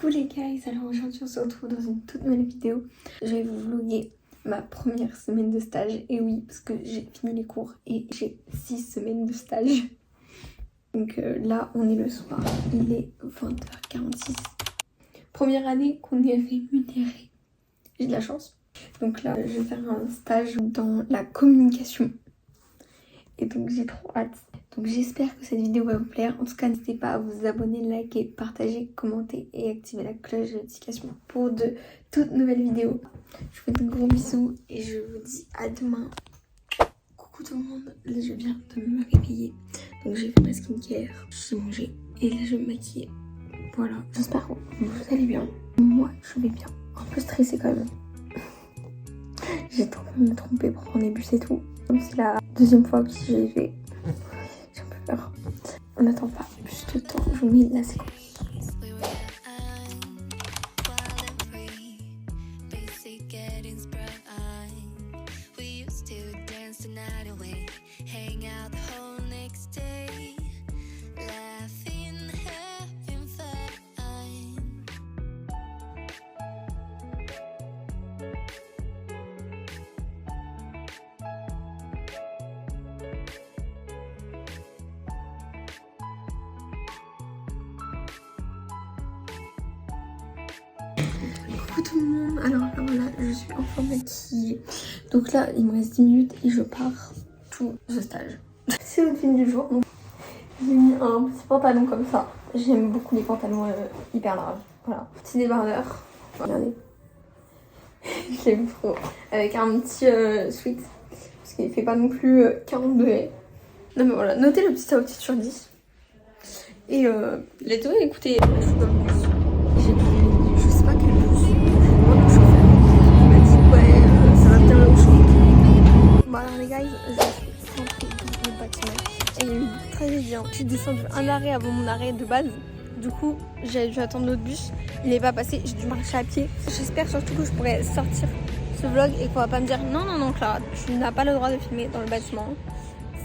Coucou les guys, alors aujourd'hui on se retrouve dans une toute nouvelle vidéo. Je vais vous vlogger ma première semaine de stage. Et oui, parce que j'ai fini les cours et j'ai 6 semaines de stage. Donc là on est le soir, il est 20h46. Première année qu'on est rémunéré. J'ai de la chance. Donc là je vais faire un stage dans la communication. Et donc j'ai trop hâte. Donc j'espère que cette vidéo va vous plaire. En tout cas, n'hésitez pas à vous abonner, liker, partager, commenter et activer la cloche de notification pour de toutes nouvelles vidéos. Je vous fais de gros bisous et je vous dis à demain. Coucou tout le monde, là je viens de me réveiller. Donc j'ai fait ma skincare, j'ai mangé et là je vais me maquiller. Voilà, j'espère que vous allez bien. Moi je vais bien, un peu stressée quand même. J'ai trop peur de me tromper pour prendre les bus et tout. Comme c'est la deuxième fois que j'y vais. J'ai un peu peur. On n'attend pas plus de temps. Je vous mets la séquence. Coucou tout le monde, alors là voilà, je suis enfin maquillée. Donc là il me reste 10 minutes et je pars tout ce stage. C'est le film du jour, donc j'ai mis un petit pantalon comme ça. J'aime beaucoup les pantalons hyper larges. Voilà, petit débardeur, regardez. Je l'aime trop. Avec un petit sweat, parce qu'il fait pas non plus 40 degrés. Non mais voilà, notez le petit outfit sur 10. Et let's go, écoutez, je suis dans le bus. Je sais pas quel bus. Il m'a dit ouais, ça va bien là où je suis. Bon alors les gars, je suis rentrée dans le bâtiment. Et il y a eu une tragédie. Je suis descendue un arrêt avant mon arrêt de base. Du coup, j'ai dû attendre l'autre bus. Il n'est pas passé, j'ai dû marcher à pied. J'espère surtout que je pourrai sortir ce vlog et qu'on va pas me dire non Clara, tu n'as pas le droit de filmer dans le bâtiment.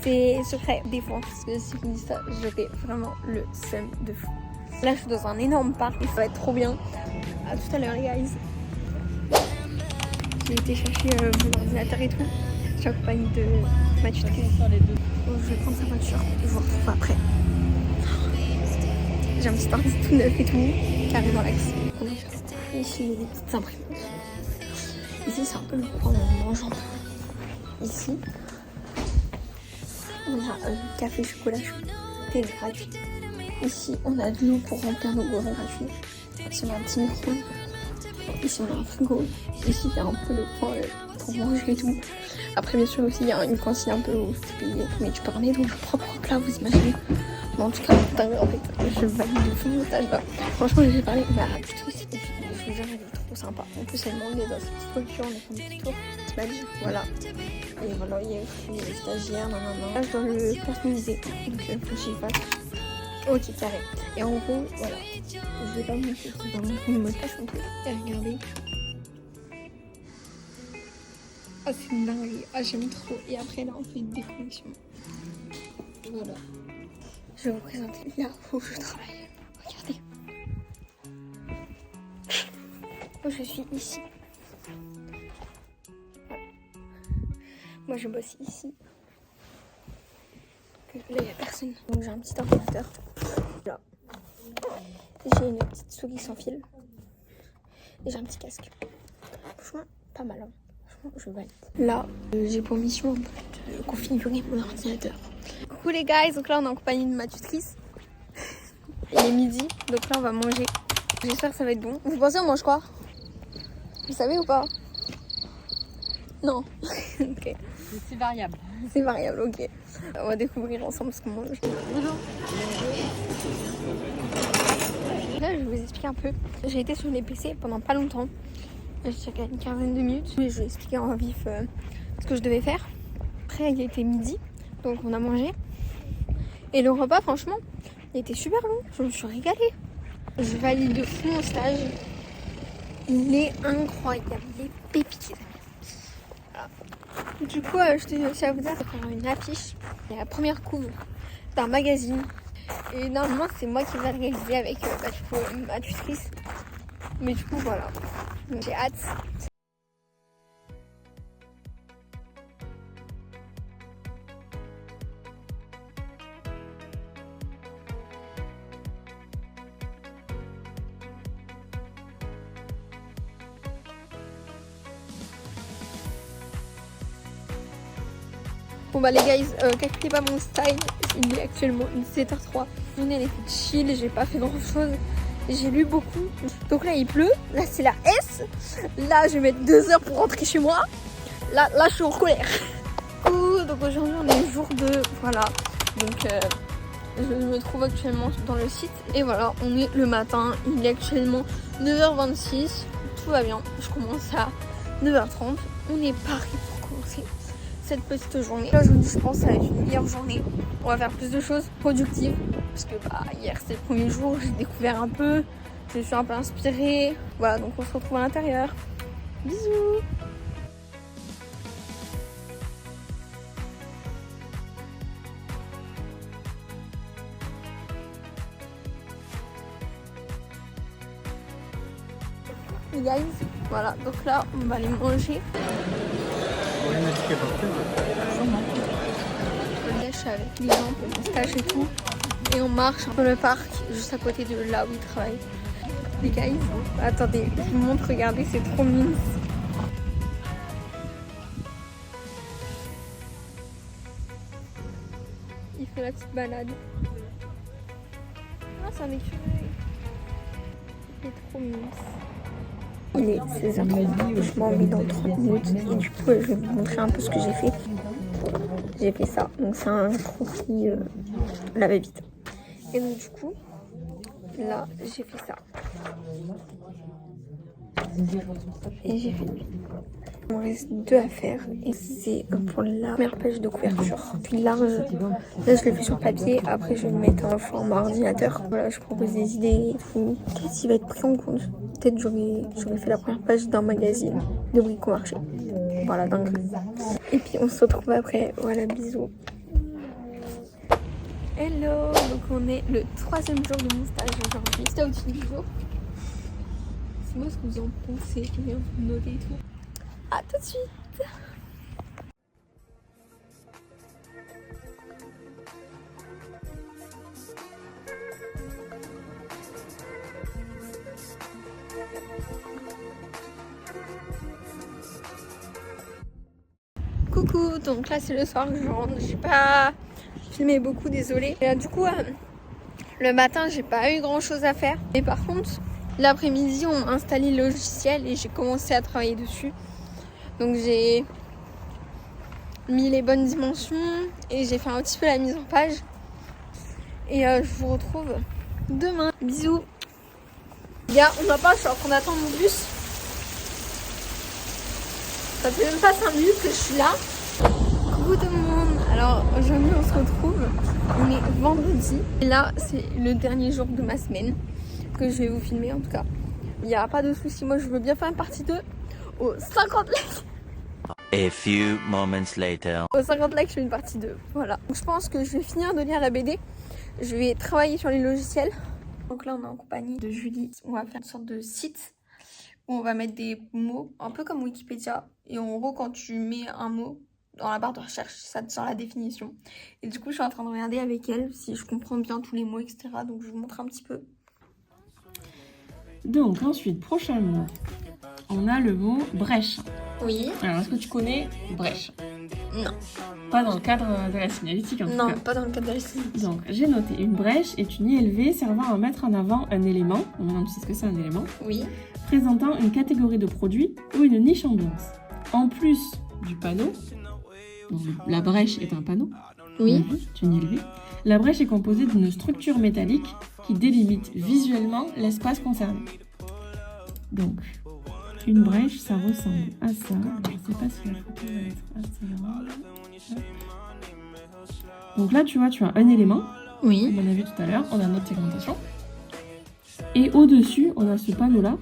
C'est secret défense, parce que si je vous dis ça, j'aurais vraiment le seum de fou. Là, je suis dans un énorme parc et ça va être trop bien. À tout à l'heure, les guys. J'ai été chercher mon ordinateur et tout. Je suis accompagnée de ma tutrice. Je vais prendre sa voiture et je vous retrouve après. J'ai un petit ordi tout neuf et tout, carrément l'axe. Ici, il y a des petites imprimantes. Ici, c'est un peu le coin où on mange un peu. Ici, on a café chocolat chaud, thé gratuit. Ici, on a de l'eau pour remplir nos gourdes gratuits. Ici, on a un petit micro. Ici, on a un frigo. Ici, il y a un peu le coin pour manger et tout. Après, bien sûr, aussi, il y a une cantine un peu où tu payes, mais tu peux ramener ton propre plat, vous imaginez. Mais en tout cas, en fait, je valide de fou mon stage là. Franchement, j'ai parlé à la tutrice et je vous jure, elle est trop sympa. En plus, elle m'a emmené dans cette petite voiture, on a fait un petit tour. C'est magique, voilà. Et voilà, il y a aussi les stagiaires, nanana. Là, je dois le personnaliser, donc faut que j'y fasse. Ok, carré. Et en gros, voilà. Je vais pas vous montrer, je vais pas vous montrer le mot de passe non plus. Et regardez. Ah, c'est une dinguerie. Ah, j'aime trop. Et après, là, on fait une déconnexion. Voilà. Je vais vous présenter là où je travaille. Regardez. Je suis ici. Voilà. Moi, je bosse ici. Là, il n'y a personne. Donc, j'ai un petit ordinateur. Là. J'ai une petite souris sans fil. Et j'ai un petit casque. Franchement, pas mal. Hein. Franchement, je valide. Là, j'ai pour mission de configurer mon ordinateur. Coucou les guys, donc là on est en compagnie de ma tutrice. Il est midi, donc là on va manger. J'espère que ça va être bon. Vous pensez on mange quoi? Vous savez ou pas? Non. Ok. C'est variable. C'est variable, ok. On va découvrir ensemble ce qu'on mange. Bonjour. Là je vais vous expliquer un peu. J'ai été sur les PC pendant pas longtemps. J'ai une quinzaine de minutes. Je vais expliquer en vif ce que je devais faire. Après il a été midi, donc on a mangé. Et le repas, franchement, il était super long. Je me suis régalée. Je valide de fou mon stage. Il est incroyable. Il est pépites. Voilà. Du coup, je tenais aussi à vous dire qu'on a une affiche. C'est la première couve d'un magazine. Et normalement, c'est moi qui vais réaliser avec ma tutrice. Mais du coup, voilà. Donc, j'ai hâte. Bon bah les guys, calculez pas mon style, il est actuellement 17h03. La journée elle était chill, j'ai pas fait grand chose, j'ai lu beaucoup. Donc là il pleut, là c'est la S, là je vais mettre 2 heures pour rentrer chez moi, là je suis en colère. Donc aujourd'hui on est jour 2, voilà. Donc je me trouve actuellement dans le site et voilà, on est le matin, il est actuellement 9h26, tout va bien, je commence à 9h30, on est parti pour commencer cette petite journée. Là aujourd'hui je pense que ça va être une meilleure journée, on va faire plus de choses productives parce que hier c'était le premier jour, j'ai découvert un peu, je suis un peu inspirée, voilà donc on se retrouve à l'intérieur. Bisous. Les guys, voilà, donc là on va aller manger. Je lèche avec les gens pour mon stage et tout. Et on marche dans le parc, juste à côté de là où ils travaillent. Les guys, attendez, je vous montre, regardez, c'est trop mignon. Il fait la petite balade. Ah, c'est un écureuil. Il est trop mignon. Il est 16h30, je m'en mets dans 30 minutes et du coup je vais vous montrer un peu ce que j'ai fait. J'ai fait ça, donc c'est un croquis lavé vite. Et donc du coup, là j'ai fait ça. Et j'ai fait lui. Il me reste 2 à faire et c'est pour la première page de couverture. Plus large, là je l'ai fait sur papier, après je vais le mettre en format ordinateur. Voilà, je propose des idées et tout. Qu'est-ce qui va être pris en compte? Peut-être j'aurais fait la première page d'un magazine de bricomarché. Voilà, dingue. Et puis on se retrouve après. Voilà, bisous. Hello, donc on est le 3e jour de mon stage aujourd'hui. C'était au-dessus du jour. C'est moi ce que vous en pensez, je viens vous noter et tout. À tout de suite. Coucou, donc là c'est le soir, je rentre, j'ai pas filmé beaucoup, désolée. Et là, du coup, le matin j'ai pas eu grand chose à faire. Et par contre, l'après-midi on m'a installé le logiciel et j'ai commencé à travailler dessus. Donc j'ai mis les bonnes dimensions et j'ai fait un petit peu la mise en page. Et je vous retrouve demain. Bisous. Les gars, on va pas, je suis en train d'attendre mon bus. Ça fait même pas 5 minutes que je suis là. Coucou tout le monde. Alors aujourd'hui on se retrouve, on est vendredi. Et là c'est le dernier jour de ma semaine que je vais vous filmer en tout cas. Il n'y a pas de souci, moi je veux bien faire une partie 2 aux 50 likes. A few moments later. Aux 50 likes je fais une partie 2, voilà. Donc, je pense que je vais finir de lire la BD. Je vais travailler sur les logiciels. Donc là on est en compagnie de Julie. On va faire une sorte de site où on va mettre des mots, un peu comme Wikipédia. Et en gros quand tu mets un mot dans la barre de recherche, ça te sort la définition. Et du coup je suis en train de regarder avec elle si je comprends bien tous les mots, etc. Donc je vous montre un petit peu. Donc ensuite, prochain mot, on a le mot brèche. Oui. Alors, est-ce que tu connais brèche? Non. Pas dans le cadre de la signalétique en tout Non, cas. pas dans le cadre de la signalétique. Donc, j'ai noté une brèche est une ILV servant à mettre en avant un élément, maintenant tu sais ce que c'est un élément, Oui. présentant une catégorie de produits ou une niche ambiance. En plus du panneau, donc la brèche est un panneau, Oui. c'est une ILV, la brèche est composée d'une structure métallique qui délimite visuellement l'espace concerné. Donc, une brèche, ça ressemble à ça. Je ne sais pas si la photo va être assez grande. Donc là, tu vois, tu as un élément, Oui. comme on a vu tout à l'heure, on a notre segmentation. Et au-dessus, on a ce panneau-là,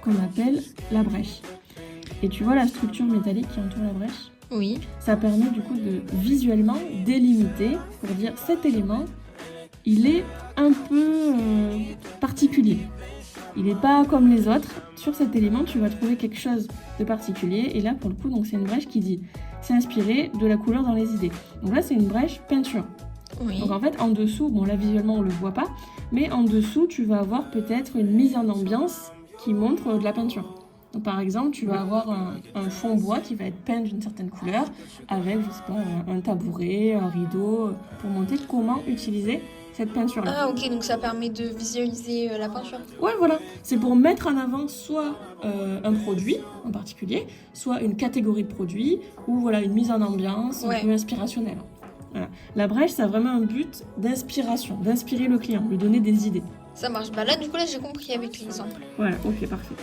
qu'on appelle la brèche. Et tu vois la structure métallique qui entoure la brèche? Oui. Ça permet du coup de visuellement délimiter, pour dire cet élément, il est un peu particulier. il n'est pas comme les autres. Sur cet élément, tu vas trouver quelque chose de particulier. Et là, pour le coup, donc c'est une brèche qui dit c'est inspiré de la couleur dans les idées. Donc là, c'est une brèche peinture. Oui. Donc en fait, en dessous, bon là visuellement on le voit pas, mais en dessous, tu vas avoir peut-être une mise en ambiance qui montre de la peinture. Donc, par exemple, tu vas avoir un fond bois qui va être peint d'une certaine couleur avec, je sais pas, un tabouret, un rideau, pour montrer comment utiliser cette peinture-là. Ah ok, donc ça permet de visualiser la peinture. Ouais, voilà. C'est pour mettre en avant soit un produit en particulier, soit une catégorie de produits, ou voilà, une mise en ambiance un peu inspirationnelle. Voilà. La brèche, ça a vraiment un but d'inspiration, d'inspirer le client, lui donner des idées. Ça marche. Bah là, du coup, là, j'ai compris avec l'exemple. Voilà, ok, parfait.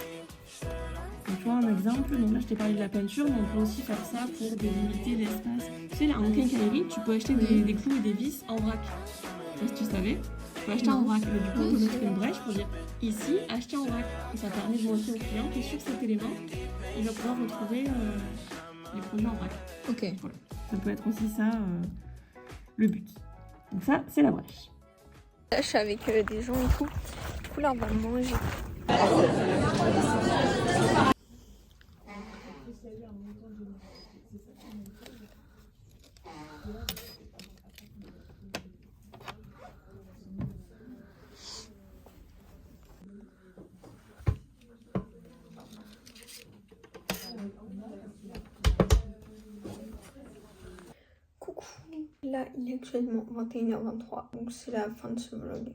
Donc, tu vois un exemple, donc là je t'ai parlé de la peinture, mais on peut aussi faire ça pour délimiter l'espace. Tu sais, là en quincaillerie, tu peux acheter des clous et des vis en vrac. Je sais pas si tu savais. Tu peux acheter en vrac. Mais du coup, on peut mettre une brèche pour dire ici, acheter en vrac. Et ça permet de montrer au client que sur cet élément, il va pouvoir retrouver les produits en vrac. Ok. Voilà. Ça peut être aussi ça le but. Donc, ça, c'est la brèche. Là, je suis avec des gens et tout. Du coup, là, on va manger. Coucou. Là, il est actuellement 21h23, donc c'est la fin de ce vlog.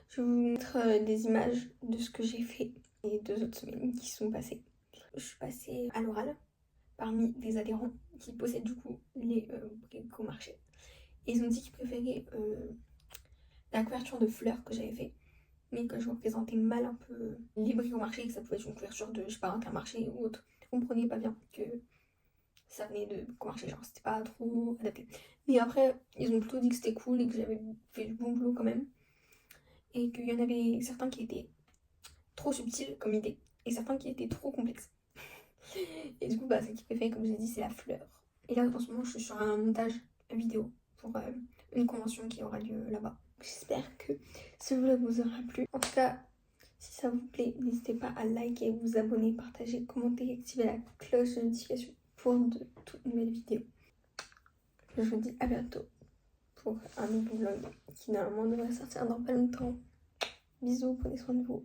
Je vais vous mettre des images de ce que j'ai fait les 2 autres semaines qui sont passées. Je suis passée à l'oral parmi des adhérents qui possèdent du coup les bricomarchés. Et ils ont dit qu'ils préféraient la couverture de fleurs que j'avais fait, mais que je représentais mal un peu les bricomarchés, que ça pouvait être une couverture de, je sais pas, Intermarché ou autre. Vous comprenez pas bien que ça venait de bricomarché, genre c'était pas trop adapté. Mais après, ils ont plutôt dit que c'était cool et que j'avais fait du bon boulot quand même. Et qu'il y en avait certains qui étaient trop subtils comme idée et certains qui étaient trop complexes. Et du coup, bah, ce qui préféré, comme j'ai dit, c'est la fleur. Et là, en ce moment, je suis sur un montage vidéo pour une convention qui aura lieu là-bas. J'espère que ce vlog vous aura plu. En tout cas, si ça vous plaît, n'hésitez pas à liker, vous abonner, partager, commenter, activer la cloche de notification pour de toutes nouvelles vidéos. Je vous dis à bientôt pour un nouveau vlog qui normalement devrait sortir dans pas longtemps. Bisous, prenez soin de vous.